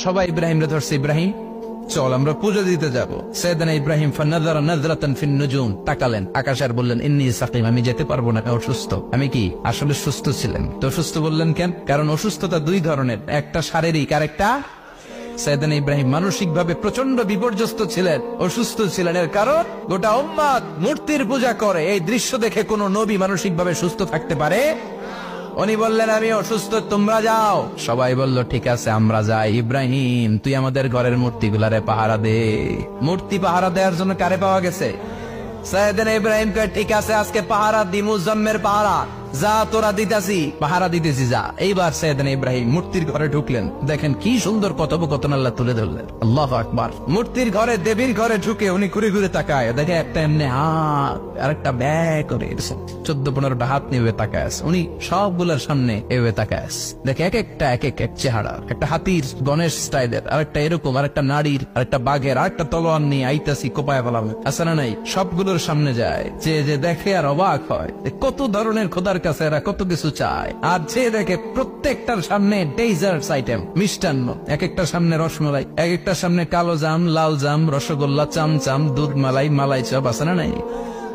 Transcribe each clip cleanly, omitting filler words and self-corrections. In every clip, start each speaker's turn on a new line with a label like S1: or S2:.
S1: সবাই ইব্রাহিমরে ধরছে, ইব্রাহিম চল আমরা পুজো দিতে যাব। সাইয়েদনা ইব্রাহিম ফানাযারা নাযরাতান ফিন নুজুম, তাকালেন আকাশে আর বললেন ইন্নী সাকিম, আমি যেতে পারবো না, আমি অসুস্থ। আমি কি আসলে সুস্থ ছিলেন? তো অসুস্থ বললেন কেন? কারণ অসুস্থতা দুই ধরনের, একটা শারীরিক আর একটা। সাইয়েদনা ইব্রাহিম মানসিক ভাবে প্রচন্ড বিপর্যস্ত ছিলেন, অসুস্থ ছিলেন। এর কারণ গোটা উম্মত মূর্তির পূজা করে, এই দৃশ্য দেখে কোন নবী মানসিক ভাবে সুস্থ থাকতে পারে? উনি বললেন আমি অসুস্থ, তোমরা যাও। সবাই বলল ঠিক আছে আমরা যাই। ইব্রাহিম তুই আমাদের ঘরের মূর্তিগুলারে পাহারা দে। মূর্তি পাহারা দেওয়ার জন্য কারে পাওয়া গেছে? সাইয়েদনা ইব্রাহিম কয় ঠিক আছে আজকে পাহারা দিমু, জন্মের পাহারা, যা তোরা দিতাছি, পাহারা দিতেছি যা। এইবার সাইয়েদনা ইব্রাহিম মূর্তির ঘরে ঢুকলেন, দেখেন কি সুন্দর কথোপকথন আল্লাহ তুলে ধরলেন। আল্লাহু আকবার। মূর্তির ঘরে, দেবীর ঘরে ঢুকে উনি ঘুরে ঘুরে তাকায়, দেখে একটা এমনি হাত আর একটা ব্যাগ করে 14-15টা হাত নিয়ে তাকায় আছে। উনি সবগুলোর সামনে এভাবে তাকায় আছে, দেখে এক একটা এক এক চেহারা, একটা হাতির গণেশ স্টাইলের, আর একটা এরকম, আর একটা নারীর, আর একটা বাঘের, আর একটা তলোয়ার নিয়ে আইতাছি কোপায় ফেলাম আছে না নাই। সবগুলোর সামনে যায়, যে দেখে আর অবাক হয় কত ধরনের খোদার কাছে এরা কত কিছু চায়। আর যে দেখে প্রত্যেকটার সামনে ডেজার্টস আইটেম, মিষ্টান্ন, এক একটার সামনে রসমালাই, এক একটার সামনে কালো জাম, লাল জাম, রসগোল্লা, চামচাম, দুধ মালাই, মালাই চপ আছে না নাই।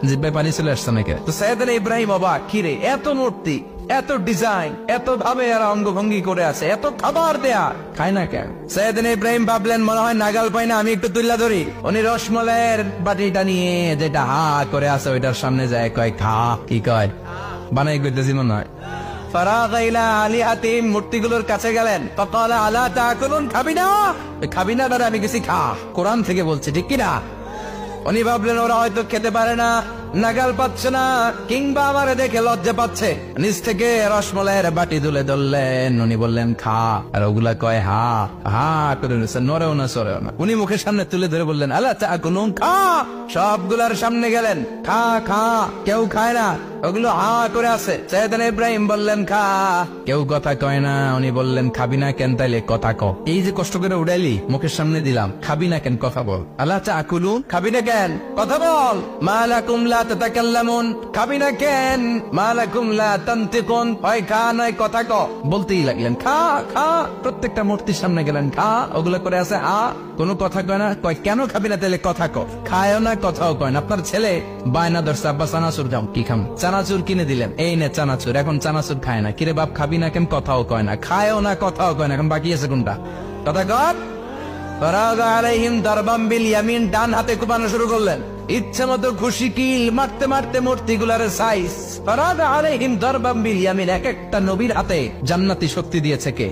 S1: জিব্বায় পানি চলে আসছে নাকি? তো সাইয়েদনা ইব্রাহিম অবাক, কিরে এত মূর্তি, এত ডিজাইন, এত ভাবে এরা অঙ্গভঙ্গি করে আছে, এত খাবার দেয়া, খায় না কেন? সাইয়েদনা ইব্রাহিম ভাবলেন মনে হয় নাগাল পাই না, আমি একটু তুল্লা ধরি। উনি রসমালাইয়ের বাটিটা নিয়ে যেটা হা করে আছে ওইটার সামনে যায়, কয় খা। কি কয়? বানাই করতেছি মনে হয়। ফারাগা ইলা আলিহাতিহিম, মূর্তিগুলোর কাছে গেলেন। ফাকালা আলা তাকুলুন, খাবি না? খাবি না দাঁড়া, আমি কিছু খা। কোরআন থেকে বলছে, ঠিক কিনা? উনি ভাবলেন ওরা হয়তো খেতে পারে না, নাগাল পাচ্ছে না, কিংবা আমারে দেখে লজ্জা পাচ্ছে। নিচ থেকে রসমালাইয়ের বাটি তুলে ধরলেন, উনি বললেন খা। আর ওগুলা কয় হা হা করে নড়েও না সরেও না। উনি মুখের সামনে তুলে ধরে বললেন আলা তাকুলুন, খা। সবগুলার সামনে গেলেন, খা খা। কেউ খায় না, ওগুলো হা করে আছে। সাইয়েদনা ইব্রাহিম বললেন খা, কেউ কথা কয় না। উনি বললেন খাবি না কেন? তাইলে কথা ক। এই যে কষ্ট করে উড়াইলি, মুখের সামনে দিলাম, খাবি না কেন? কথা বল। আলা তাকুলুন, খাবি না কেন? কথা বল। মা লাকুম লা তাতাকাল্লামুন, খাবি না কেন? মা লাকুম লা তানতিকুন, হয় খা নয় কথা ক। বলতেই লাগলেন খা খা। প্রত্যেকটা মূর্তির সামনে গেলেন, খা। ওগুলো করে আছে আ, কোনো কথা কয় না। কয় কেন খাবি না? তাইলে কথা ক। খায়ও না, কথাও কয় না। আপনার ছেলে বায়না ধরছে, আব্বা চানাচুর দাও। কি খাম? চানাচুর কিনে দিলেন, এই নে চানাচুর। এখন চানাচুর খায় না। কিরে বাপ খাবি না কেন? কথাও কয় না। খায়ও না, কথাও কয় না। এখন বাকি আছে কোনটা? কথা কর। ফারাগা আলাইহিম দারবাম বিল ইয়ামিন, ডান হাতে কোপানো শুরু করলেন। ইচ্ছে মতো খুশি কিল মারতে মারতে মূর্তিগুলার সাইজ। ফারাগা আলাইহিম দারবাম বিল ইয়ামিন, এক একটা নবীর হাতে জান্নাতি শক্তি দিয়েছে কে?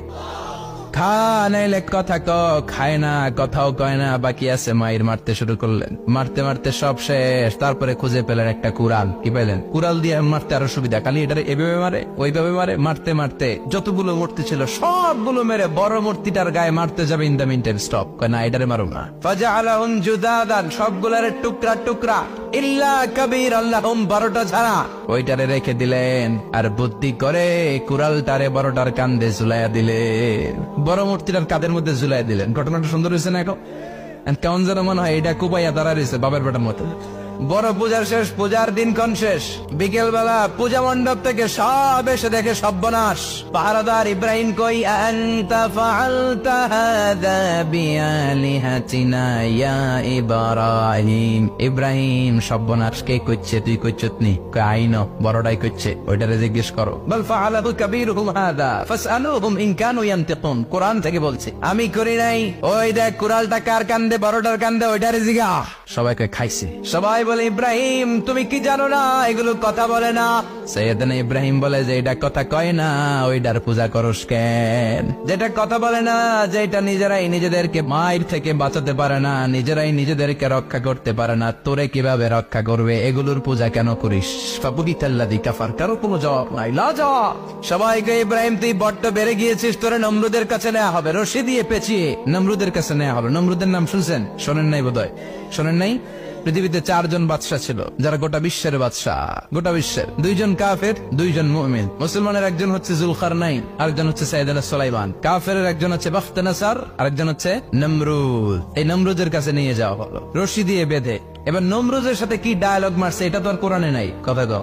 S1: খা নাইলে কথা ক। খায় না, কথাও কয় না, বাকি আছে মায়ের। মারতে শুরু করলেন, মারতে মারতে সব শেষ। তারপরে খুঁজে পেলেন একটা কুড়াল। কি পেলেন? কুড়াল দিয়ে মারতে আরো সুবিধা, খালি এটারে এভাবে মারে, ওইভাবে মারে। মারতে মারতে যতগুলো মূর্তি ছিল সবগুলো মেরে বড় মূর্তিটার গায়ে মারতে যাবে, ইন দ্য মিনটাইম স্টপ, কয় না এটারে মারো না। ফাজআলাহুম জুদাদান, সবগুলারে টুকরা টুকরা, ইল্লা কাবীর আল্লাহুম, 12টা ছাড়া ওইটারে রেখে দিলেন। আর বুদ্ধি করে কুড়ালটারে বড়টার কান্দে ঝুলাইয়া দিলেন, বড় মূর্তিটার কাদের মধ্যে ঝুলাই দিলেন। ঘটনাটা সুন্দর হয়েছে না? এখন কেমন যেন মনে হয় এটা কুপাইয়া দাঁড়া রয়েছে বাবার বেটার মতো। বড় পূজার শেষ, পূজার দিনক্ষণ শেষ। বিকেল বেলা পূজা মণ্ডপ থেকে সব এসে দেখে সর্বনাশ। পাহারাদার ইব্রাহিম কই, আনতা ফাআলতা হাযা বিআলিহাতিনা ইয়া ইব্রাহিম। ইব্রাহিম সর্বনাশ কে কইছে? তুই কইছতনি? কই আইনো, বড়টাই কইছে, ওইটারে জিজ্ঞেস করো। বল ফাআলাহু কাবীরুহুম হাযা ফাসআলুহুম ইন কানু ইয়ানতিকুন, কোরআন থেকে বলছে, আমি করি নাই। ওই দেখ কুড়ালটা কার কান্দে, বড়টার কান্দে, ওইটারে জিগা। সবাইকে খাইছে। সবাই বলে ইব্রাহিম তুমি কি জানো না এগুলো কথা বলে না? সাইয়েদনা ইব্রাহিম বলে যে এটা কথা কয় না, ওইটার পূজা করস কেন? যেটা কথা বলে না, যেটা নিজেরাই নিজেদেরকে মায়ের থেকে বাঁচাতে পারে না, নিজেরাই নিজেদেরকে রক্ষা করতে পারে না, তোরে কিভাবে রক্ষা করবে? এগুলোর পূজা কেন করিস? ফাবুগিতাল্লাযী কাফার, কারো কোনো জবাব নাই, লা জবাব। সবাইকে ইব্রাহিম তুই বড্ড বেড়ে গিয়েছিস, তোরে নমরুদের কাছে নেওয়া হবে, রশি দিয়ে পেঁচিয়ে নমরুদের কাছে নেওয়া হবে। নমরুদের নাম শুনছেন? শোনেন নাই বোধহয়। শোনেন নাই? পৃথিবীতে 4 জন বাদশা ছিল, যারা গোটা বিশ্বের বাদশা। গোটা বিশ্বের 2 জন কাফের, 2 জন মুমিন। মুসলমানের একজন হচ্ছে জুলকারনাইন, আরেকজন হচ্ছে সাইয়েদনা সুলাইমান। কাফেরের একজন হচ্ছে বাখতানাসার, আরেকজন হচ্ছে নমরুদ। এই নমরুদের কাছে নিয়ে যাওয়া হলো রশি দিয়ে বেঁধে। এবার নমরুদের সাথে কি ডায়ালগ মারছে এটা তো আর কোরআনে নাই। কথা তো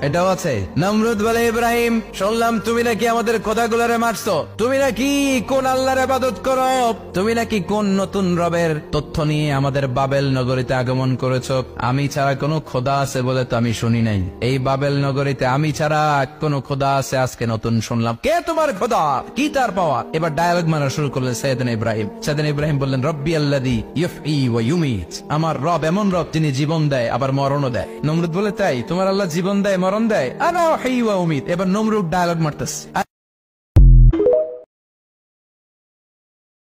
S1: এটাও আছে। নমরুদ বলে, ইব্রাহিম শুনলাম তুমি নাকি আমাদের খোদাগুলারে মারছো, তুমি নাকি কোন আল্লাহর ইবাদত করো, তুমি নাকি কোন নতুন রবের তথ্য নিয়ে আমাদের বাবেল নগরীতে আগমন করেছো। আমি ছাড়া কোনো খোদা আছে বলে তো আমি শুনি নাই, এই বাবেল নগরীতে আমি ছাড়া কোনো খোদা আছে আজকে নতুন শুনলাম। কে তোমার খোদা, কি তার পাওয়া? এবার ডায়ালগ মারা শুরু করলেন সাইয়েদনা ইব্রাহিম। সাইয়েদনা ইব্রাহিম বললেন, রব্বি আল্লাযী ইউহয়ী ওয়া ইউমীত, আমার রব এমন রব যিনি জীবন দেয় আবার মরণও দেয়। নমরুদ বলে, তাই তোমার আল্লাহ জীবন দেয় মরণ দেয়? আনা উহয়ী ওয়া উমীত। এবার নমরুদ ডায়ালগ মারতেছে।